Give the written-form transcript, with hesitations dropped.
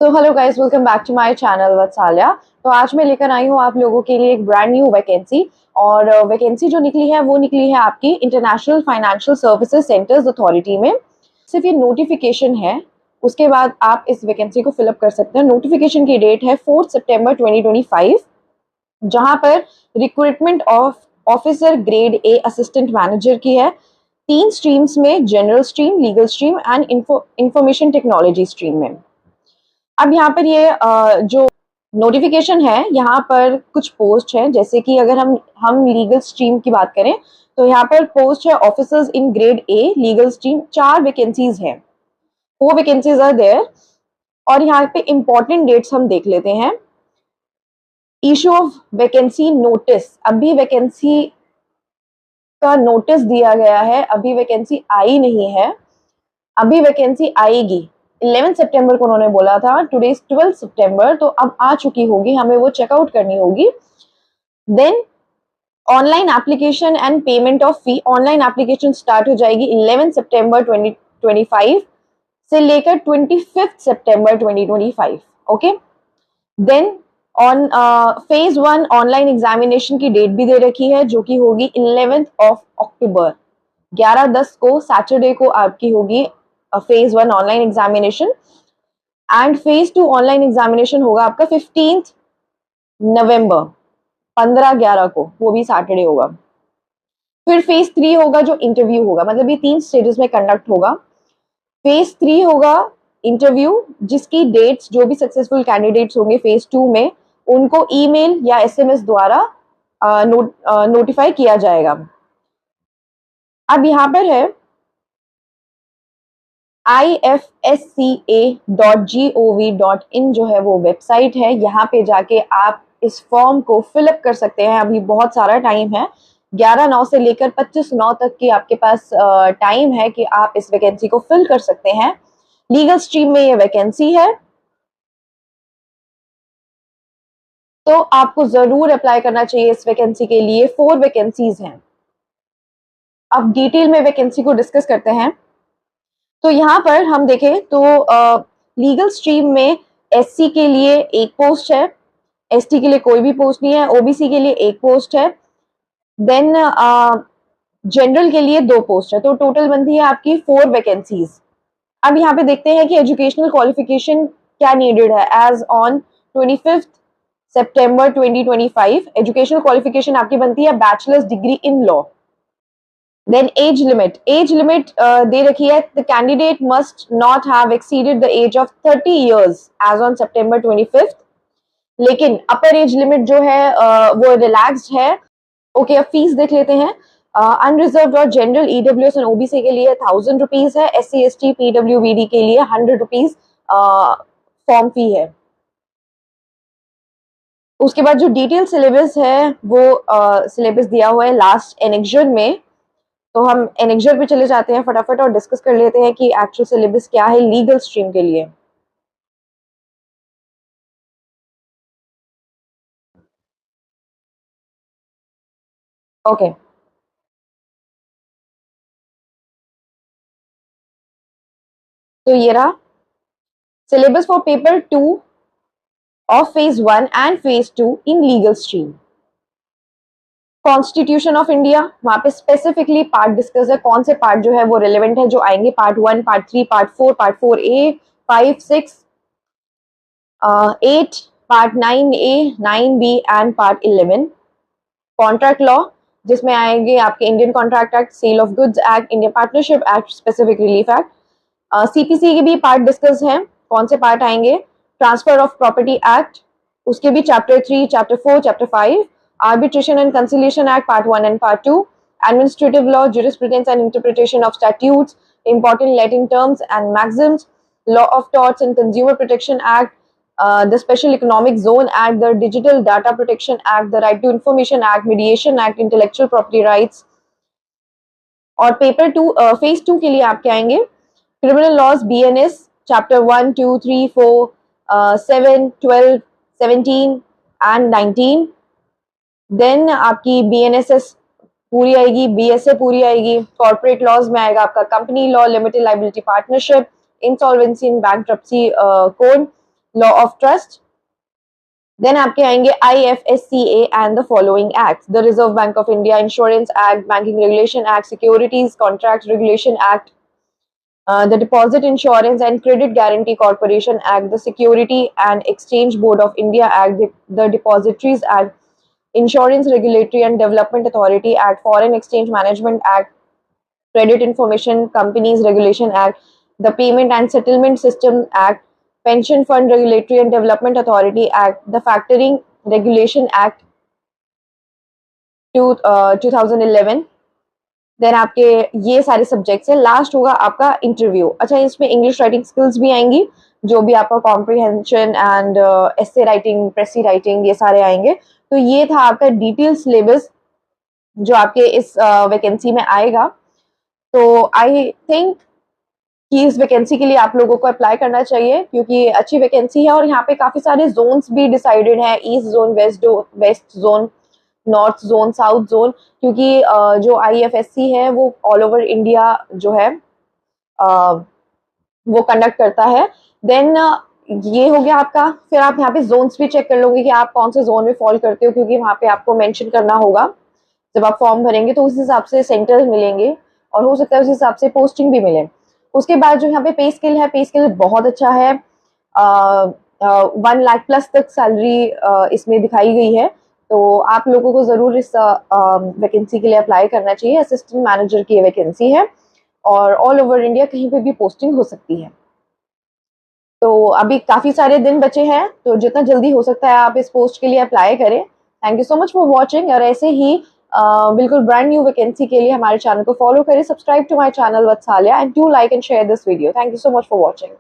तो hello guys, welcome back to my channel Vatsalya. तो आज मैं लेकर आई हूँ आप लोगों के लिए एक ब्रांड न्यू वैकेंसी। और वैकेंसी जो निकली है वो निकली है आपकी international financial services centres authority में। सिर्फ ये नोटिफिकेशन है, उसके बाद आप इस वैकेंसी को फिलअप कर सकते हैं। नोटिफिकेशन की डेट है 4 सितंबर 2025, जहां पर recruitment of officer grade A assistant manager की है। 3 स्ट्रीम्स में, general stream, legal stream and information technology stream में। अब यहाँ पर ये जो नोटिफिकेशन है, यहाँ पर कुछ पोस्ट है। जैसे कि अगर हम लीगल स्ट्रीम की बात करें तो यहाँ पर पोस्ट है officers in grade a legal stream. 4 vacancies हैं, 4 वैकेंसीज आर देयर। और यहाँ पे इंपॉर्टेंट डेट्स हम देख लेते हैं। इशू ऑफ वैकेंसी नोटिस, अभी वैकेंसी का नोटिस दिया गया है, अभी वैकेंसी आई नहीं है, अभी वैकेंसी आएगी। 11 सितंबर को उन्होंने बोला था, टुडे इज 12 सितंबर, तो अब आ चुकी होगी, हमें वो चेकआउट करनी होगी। Then online application and payment of fee, online application start हो जाएगी 11 सितंबर 2025 से लेकर 25 सितंबर 2025। Okay, then on phase 1 online examination की डेट भी दे रखी है, जो कि होगी 11 अक्टूबर। 11/10 को सैटरडे को आपकी होगी phase 1 online examination. And phase 2 online examination होगा आपका 15 नवंबर, 15/11 को, वो भी सैटरडे होगा। फिर फेज 3 होगा जो इंटरव्यू होगा, मतलब ये 3 स्टेजेस में कंडक्ट होगा। फेज 3 होगा इंटरव्यू, जिसकी डेट्स जो भी सक्सेसफुल कैंडिडेट्स होंगे फेज 2 में, उनको ईमेल या एसएमएस द्वारा नोटिफाई किया जाएगा। अब यहाँ पर है ifsca.gov.in जो है वो वेबसाइट है। यहाँ पे जाके आप इस फॉर्म को फिलअप कर सकते हैं। अभी बहुत सारा टाइम है, 11/9 से लेकर 25/9 तक की आपके पास टाइम है कि आप इस वैकेंसी को फिल कर सकते हैं। लीगल स्ट्रीम में ये वैकेंसी है, तो आपको जरूर अप्लाई करना चाहिए इस वैकेंसी के लिए। 4 वैकेंसीज हैं। अब डिटेल में वैकेंसी को डिस्कस करते हैं। तो यहाँ पर हम देखें तो लीगल स्ट्रीम में एससी के लिए एक पोस्ट है, एसटी के लिए कोई भी पोस्ट नहीं है, ओबीसी के लिए एक पोस्ट है, देन जनरल के लिए 2 पोस्ट है। तो टोटल बनती है आपकी 4 वैकेंसीज। अब यहाँ पे देखते हैं कि एजुकेशनल क्वालिफिकेशन क्या नीडेड है। एज ऑन 25 सितंबर 2025 एजुकेशनल क्वालिफिकेशन आपकी बनती है bachelors degree in law. Then age limit, दे रखी है, the candidate must not have exceeded the age of 30 years as on September 25th। लेकिन अपर एज लिमिट जो है वो रिलैक्स्ड है। ओके, अब फीस देख लेते हैं। अनरिजर्व और जनरल ईडब्ल्यूएस एंड ओबीसी के लिए 1000 रुपीज है, एससी एसटी पीडब्ल्यूबीडी के लिए 100 रुपीज फॉर्म फी है। उसके बाद जो डिटेल सिलेबस है वो सिलेबस दिया हुआ है लास्ट एनेक्जर में। तो हम एनेक्जर पे चले जाते हैं फटाफट और डिस्कस कर लेते हैं कि एक्चुअल सिलेबस क्या है लीगल स्ट्रीम के लिए। ओके, तो ये रहा syllabus for paper 2 of phase 1 and phase 2 in legal stream. Constitution of India, वहां पे स्पेसिफिकली पार्ट डिस्कस है, कौन से पार्ट जो है वो रिलेवेंट है, जो आएंगे part 1, part 3, part 4, part 4A, 5, 6, 8, part 9A, 9B and part 11। Contract law, जिसमें आएंगे आपके Indian contract act, sale of goods act, Indian partnership act, specific relief act. CPC के भी पार्ट डिस्कस हैं, कौन से पार्ट आएंगे, ट्रांसफर ऑफ प्रॉपर्टी एक्ट, उसके भी chapter 3, chapter 4, chapter 5, arbitration and conciliation act part 1 and part 2, administrative law, jurisprudence and interpretation of statutes, important Latin terms and maxims, law of torts and consumer protection act, the special economic zone act, the digital data protection act, the right to information act, mediation act, intellectual property rights। और paper 2 phase 2 के लिए आपके आएंगे criminal laws, BNS, chapter 1, 2, 3, 4, 7, 12, 17 and 19। Then आपकी BNSS पूरी आएगी, BSA पूरी आएगी। कॉर्पोरेट लॉज में आएगा आपका company law, limited liability partnership, insolvency and bankruptcy code, law of trust. Then आपके आएंगे IFSCA and the following act, the reserve bank of India, insurance act, banking regulation act, securities contract regulation act, the Deposit Insurance and Credit Guarantee Corporation Act, the Security and Exchange Board of India Act, the Depositories Act, Insurance Regulatory and Development Authority Act, Foreign Exchange Management Act, Credit Information Companies Regulation Act, the Payment and Settlement System Act, Pension Fund Regulatory and Development Authority Act, the Factoring Regulation Act 2011। Then आपके ये सारे subjects हैं। Last होगा आपका interview. अच्छा, इसमें English writing skills भी आएंगी, जो भी आपका comprehension and essay writing, प्रेसी writing, ये सारे आएंगे। तो ये था आपका डिटेल सिलेबस जो आपके इस वैकेंसी में आएगा। तो आई थिंक कि इस वैकेंसी के लिए आप लोगों को अप्लाई करना चाहिए, क्योंकि अच्छी वैकेंसी है और यहाँ पे काफी सारे जोन्स भी डिसाइडेड हैं, east zone, west zone, north zone, south zone, क्योंकि जो IFSC है वो ऑल ओवर इंडिया जो है वो कंडक्ट करता है। देन ये हो गया आपका। फिर आप यहाँ पे जोन्स भी चेक कर लोगे कि आप कौन से जोन में फॉल करते हो, क्योंकि वहाँ पे आपको मेंशन करना होगा जब आप फॉर्म भरेंगे, तो उस हिसाब से सेंटर्स मिलेंगे और हो सकता है उस हिसाब से पोस्टिंग भी मिले। उसके बाद जो यहाँ पे पे स्केल है, पे स्केल बहुत अच्छा है। 1 लाख प्लस तक सैलरी इसमें दिखाई गई है। तो आप लोगों को जरूर इस वैकेंसी के लिए अप्लाई करना चाहिए। असिस्टेंट मैनेजर की वैकेंसी है और ऑल ओवर इंडिया कहीं पे भी पोस्टिंग हो सकती है। तो अभी काफी सारे दिन बचे हैं, तो जितना जल्दी हो सकता है आप इस पोस्ट के लिए अप्लाई करें। Thank you so much for watching. और ऐसे ही बिल्कुल ब्रांड न्यू वैकेंसी के लिए हमारे चैनल को फॉलो करें, subscribe to my channel Vatsalya, and do like and share this video. Thank you so much for watching.